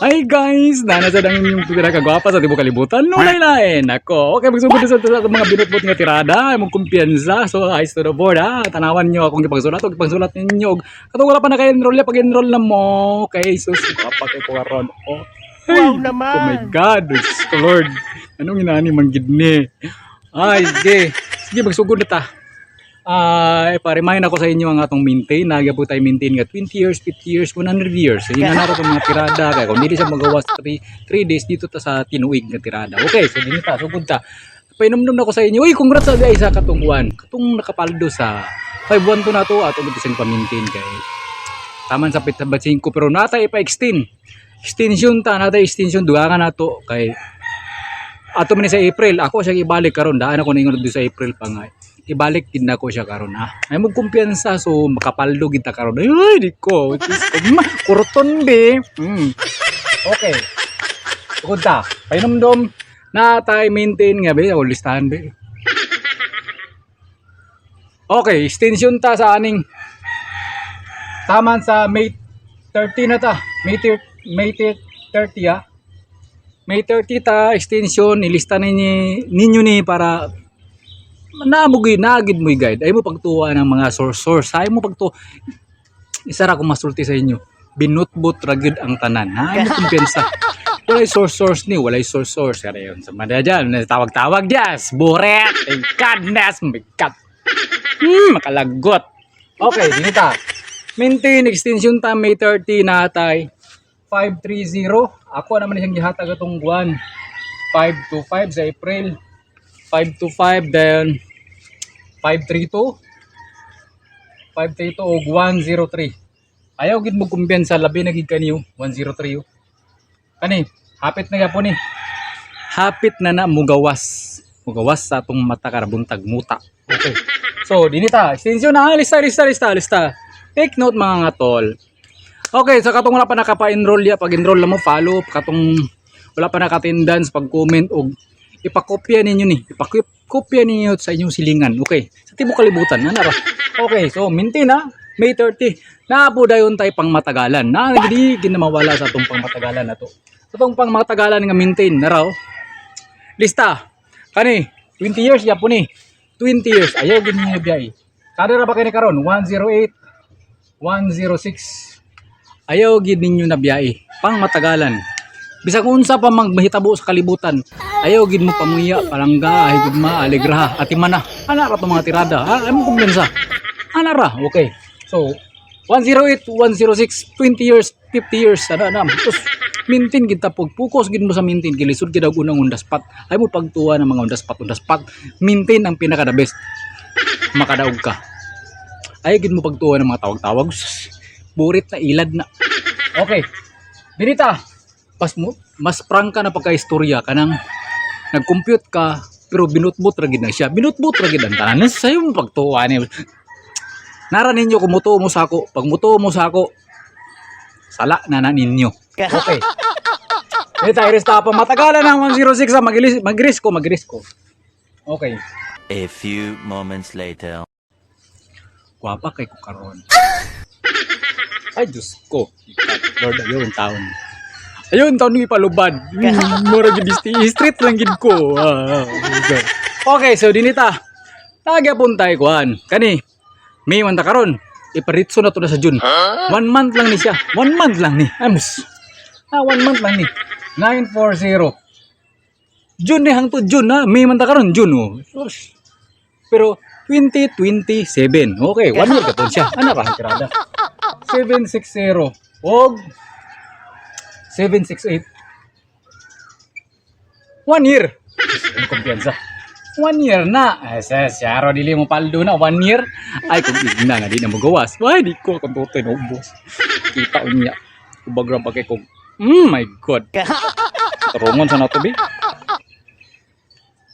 Hi guys! Nasa dang yung pinakagwapa sa tibuok kalibutan. Nulay lain ako. Okay, magsugod sa mga binutbot nga tirada. Mong kumpiyansa. So, eyes to the board ha. Tanawan nyo akong ipagsulat. Huwag ipagsulat ninyo. Katong wala pa na kayo enroll ya. Pag-enroll na mo. Okay, sus. Gwapa kayo po karon. Oh. Wow naman! Oh my God! Lord! Anong inaani manggid ni? Ay, sige. Sige, magsugod na ta. Pa-remind ako sa inyo ang atong maintain. Nagya po tayo maintain nga 20 years, 50 years, 100 years. Hindi na nato mga tirada. Kaya kung hindi siya magawas 3 days dito ta sa tinuig na tirada. Okay, so din ta. Sugod ta. Painomdom na ko sa inyo. Uy, congrats sa guys sa katong kuan. Katong nakapaldo sa 512 na to. Ato bitisang pa-maintain kay taman sa 5 pero natay pa-extend. Extension ta. Natay extension. Dugangan na to. Kay ato man sa April. Ako siya ibalik karon. Daan ako ningon sa April pa nga. Ibalik din na ko siya karon ha. Ay mo kumpiyansa so makapaldo kita karon. Ay di ko. Kurton be. Okay. Kunta. Painomdom na tay maintain nga be o listahan be. Okay, extension ta sa aning taman sa May 30 na ta. May 30 ha. May 30 ta extension ilista ninyo ni para namugi nagid mo guide ay mo pagtuwa ng mga source ay mo pagtu isa ra ko masulti sa inyo binutbot ragid ang tanan ha ay mo kumpiyansa walay source ni walay source kaya yun sa mga dyan tawag yes buret thank godness my god makalagot okay dinita maintain extension ta May 30 natay 530 ako naman siyang gihatag atong buwan 525 sa April 525 then 532 o 103 ayaw gid mo kumbiyansa labi na gid kaniyo 103 kani hapit na gyapon ni hapit na mugawas sa atong mata karabuntag muta okay so dinita extension na lista take note mga ngatol okay sa katong wala pa nakapa-enroll ya pag-enroll na mo follow katong wala pa naka-attendance pag-comment og ipakopya ninyo ni ipakopya ninyo sa inyong silingan okay sa tibuok kalibutan ana ra okay so maintain na May 30 na po dayon tay pang matagalan na hindi ginamawala sa atong pang matagalan na to atong pang matagalan nga maintain na raw lista kani 20 years ya po ni 20 years ayaw gid ninyo biyay kada ra ba kani karon 108 106 ayaw gid ninyo na biyay pang matagalan bisag unsa pa maghitabo sa kalibutan ayaw gid mo pamuya palangga ay gid ma alegra atimana ana ra to mga tirada ay mo kumbensa ana ra okay so 108 106 20 years 50 years ana tus maintain gid ta focus gid mo sa maintain kilisod gid ang unang on the spot ay mo pagtuwa ng mga on the spot maintain ang pinaka the best makadaog ka ay gid mo pagtuwa ng mga tawag-tawag burit na ilad na okay dinita mas prangka na pagka-istorya kanang nag-compute ka pero binutbot ra gid na siya binutbot ra gid ang tanan sayo mo pagtuwa ni nara ninyo kumutuo mo sa ako pag mutuo mo sa ako sala na ninyo okay dito iresta pa matagalan ng 106 magris ko okay A few moments later. guwapa kay ko karon ay Diyos ko Lord ayun taon ayun, taon nung ipalubad. Mura gid street lang gid ko. Okay, so dinita. Nagyapon tayo kuan. Kani, May man ta karon. Iparitso na to na sa June. 1 month lang ni siya. 1 month lang ni. Amos. 1 month lang ni. 940. June ni hangtod June ha. May man ta karon June oh. Pero 2027. Okay, 1 year ka to siya. Ana ra tirada. 760. Og 768 1 year ang kumpiyansa 1 year na siyaro dili mo paldo na 1 year ay kung igna nga di na magawas ay di ko kung tutoy na ubos kita unya kubagram pagkay kong my god tarungon sa natubi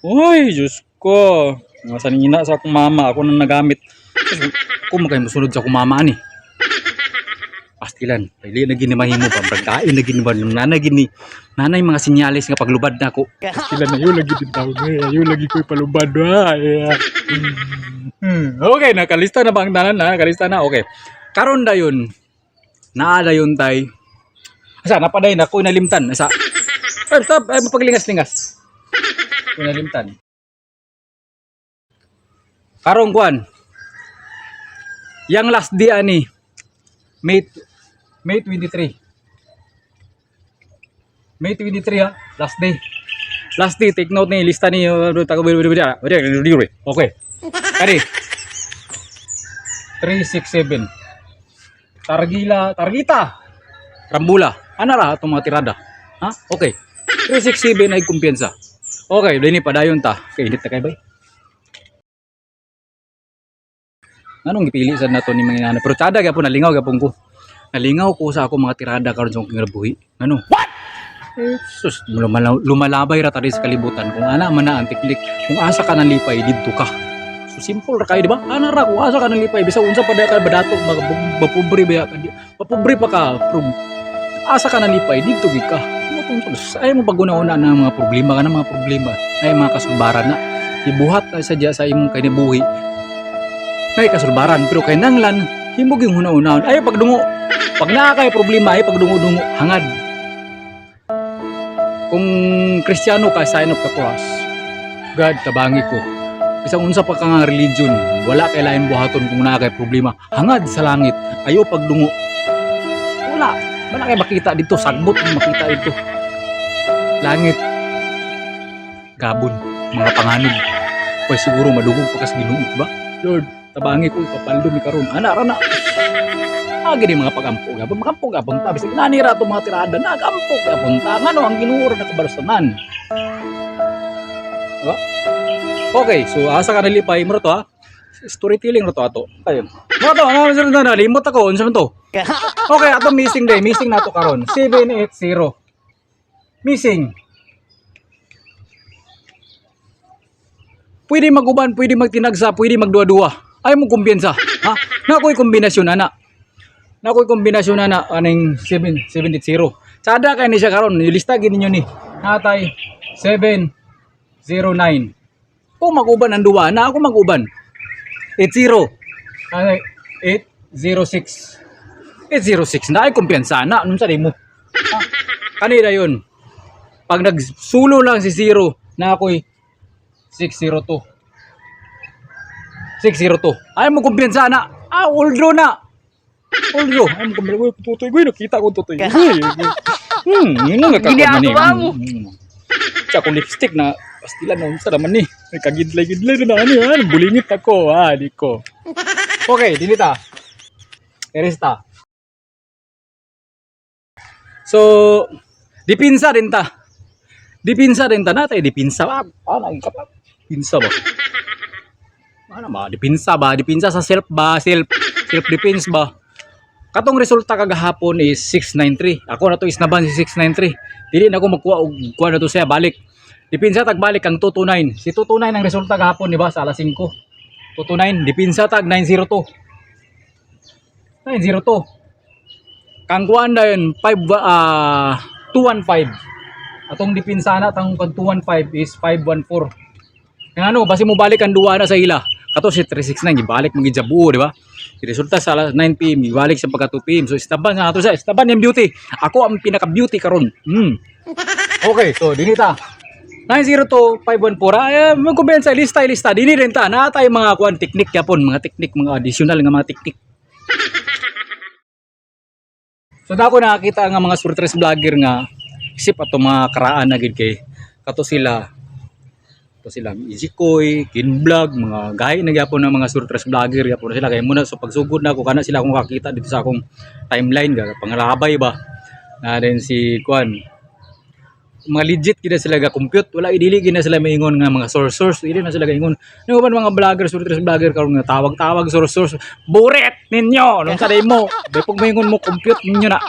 uy Diyos ko nga sanina sa akong mama ako nang nagamit kung magay masunod sa akong mama ni pastilan pili na gini mahimo pa pagkain na gini ba nanay mga sinyalis nga paglubad na ako pastilan na yun lagi din tao yun lagi ko ipalubad okay nakalista na ba ang tanan na kalista na okay karon dayon naa dayon tay Asa napaday na ko nalimtan. Asa. Stop, ay mapaglingas-lingas. Ko nalimtan. Karong kuan. Yang last day ani May 23. May 23 ha, last day. Last day, take note ni lista ni okay. Kani 367. Targita. Rambula. Ana ra atong mga tirada. Ha? Okay. 367 ay kumpiyansa. Okay, dini padayon ta. Kay init ta kay bay. Anong gipili sad nato ni mga inana? Pero tada gyapon nalingaw gyapon ko. Nalingaw ko sa ako mga tirada karon sa akong kinabuhi. Ano? What? Sus, lumalabay ra tadi sa kalibutan. Kung ana man na ang tiklik, kung asa ka nang lipay didto ka. So simple ra kay di ba? Ana ra kung asa ka nang lipay bisa unsa pa ka badato mapobre ba ka. Mapobre pa ka. Pero asa ka nang lipay didto gi ka. Ay mo paguna-una na mga problema ka na mga problema. Ay mga kasulbaran na ibuhat na sadya sa imong kinibuhi. Kay kasulbaran pero kay nanglan himog yung huna-unahon. Ay pagdungo. Pag naa kay problema ay pagdungo-dungo hangad. Kung Kristiyano ka, sign of the cross. God, tabangi ko. Isang unsa pa ka nga religion, wala kay lain buhaton kung naa kay problema. Hangad sa langit, ayo pagdungo. Wala. Wala kay makita dito, sagbot makita dito. Langit. Gabon, mga panganib. Pwede siguro madugog pa kas Ginoo, ba? Lord, tabangi ko, kapaldo mi karon. Ana ra na. Gini mga pagampog gabon makampog gabon ta bisig nanira to mga tirada nagampog gabon ta ngano ang ginuor na kabalustanan. Diba? Okay, so asa ka nalipay mo to ha? Storytelling ra to ato. Ayun. Mo to, ano na limot ako unsa man to? Okay, ato missing nato karon. 780. Missing. Pwede maguban, pwede magtinagsa, pwede magduwa-duwa. Ay mo kumpiyansa, ha? Na ko'y kombinasyon ana. Nakoy kombinasyon na aning 770. Sada kay ni siya karon, nilista gid ninyo ni. Natay 709. Kung maguban ang duwa, na ako maguban. 80. Ay 806. 806 na ay kumpiyansa na unsa di mo. Kanila yon. Pag nagsulo lang si 0, na ako'y 602. 602. Ay mo kumpiyansa na. Uldo na. Uldo, ay mo kumpiyansa. Tutoy ko, nakita ko tutoy. Yun nga kakot man eh. Tsaka ko lipstick na pastilan na unsa naman ni. May kagidlay-gidlay na ano. Bulingit ako, di ko. Okay, dinita. Erista. So, dipinsa din ta. Dipinsa din ta natay, dipinsa ba? Naging kapag. Pinsa ba? Ano ba? Dipinsa ba? Dipinsa sa self ba? Self-defense ba? Katong resulta kagahapon is 693. Ako na to is naban si 693. Dili na ako magkuha og kuha na to siya balik. Dipinsa tag balik ang 229. Si 229 ang resulta gahapon di ba sa alas 5. 229 dipinsa tag 902. 902. Kang kuan na yun 215. Atong dipinsa na tang 215 is 514. Kaya ano basi mo balik ang duwa na sa ila. Kato si 369 ibalik mo gid sa buo di ba? Resulta sa alas 9 PM, ibalik sa pagka 2 PM. So, istaban nga ito siya. Istaban yung beauty. Ako ang pinaka-beauty karon. Okay, so, dinita. 902-514. Ay, magkubensa, lista. Dini rin ta. Na tayo mga kuwan, teknik yapon. Mga teknik, mga additional nga mga teknik. So, dako nakakita nga mga surtres vlogger nga isip ato mga karaan na gid kay kato sila Easy Koy, Kinvlog, mga gahi na gyapon ng mga surtres vlogger gyapon sila kay muna so pagsugod na ako kana sila akong kakita dito sa akong timeline pangalabay ba na din si Kwan mga legit gina sila ga compute wala idili gina sila maingon nga mga source dili na sila gaingon no ba mga vlogger surtres vlogger karon nga tawag source buret ninyo nung sa mo pag maingon mo compute ninyo na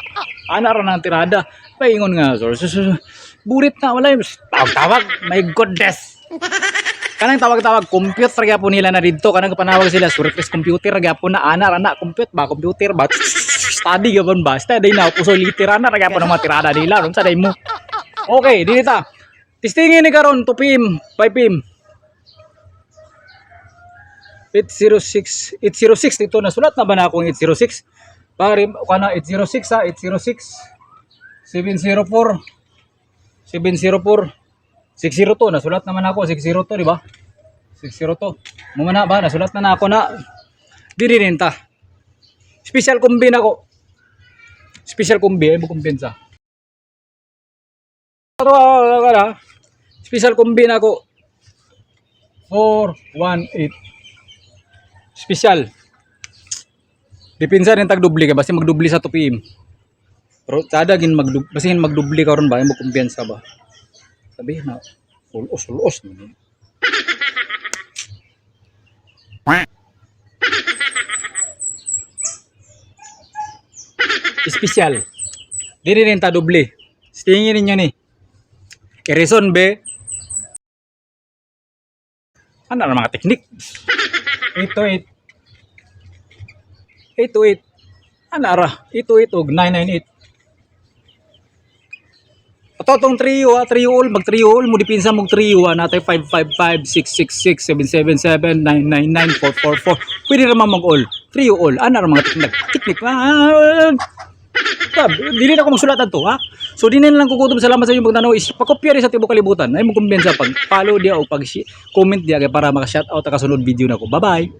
ana ra nang tirada maingon nga source buret na wala tawag my goodness. Kanang tawag-tawag computer gyapon nila na didto kanang panawag sila surface computer gyapon na ana computer ba study gyapon ba study na puso literal na gyapon ang mga tirada nila unsa day mo. Okay dinita testingin ni karon 2 PM 5 PM 806 dito na sulat na ba na akong 806 pare kana 806 ha 806 704. 704. 602. Nasulat naman ako. 602, di ba? 602. Mumana ba? Nasulat na ako na. Dirininta. Special combine ako. Special combine. Ay mo kumpensa. Special combine ako. 418. Special. Dipinsa rin tag-dubli ka. Basta mag-dubli sa 2 PM. Pero tada gin magdubli ka ron ba? Ay mo kumpensa ba? Sabi na. Ulos. Special. Dili rin ta dubli. Tingin ninyo ni. Reason be. Ano na mga teknik? 828. Ano ara? 828 998. Ato tong trio ha, trio all, mag trio all mo dipinsa mong trio ha, natay 555 666 777 999 444. Pwede naman mag all. Trio all. Ano ra mga teknik? Dili na ko magsulatan to ha. So dinin lang kukutom, salamat sa inyong pagtanaw. Is pakopya rin sa tibok kalibutan. Ay mo kumbensa pag follow dia o pag comment dia kay para maka-shoutout sa kasunod video nako. Bye bye.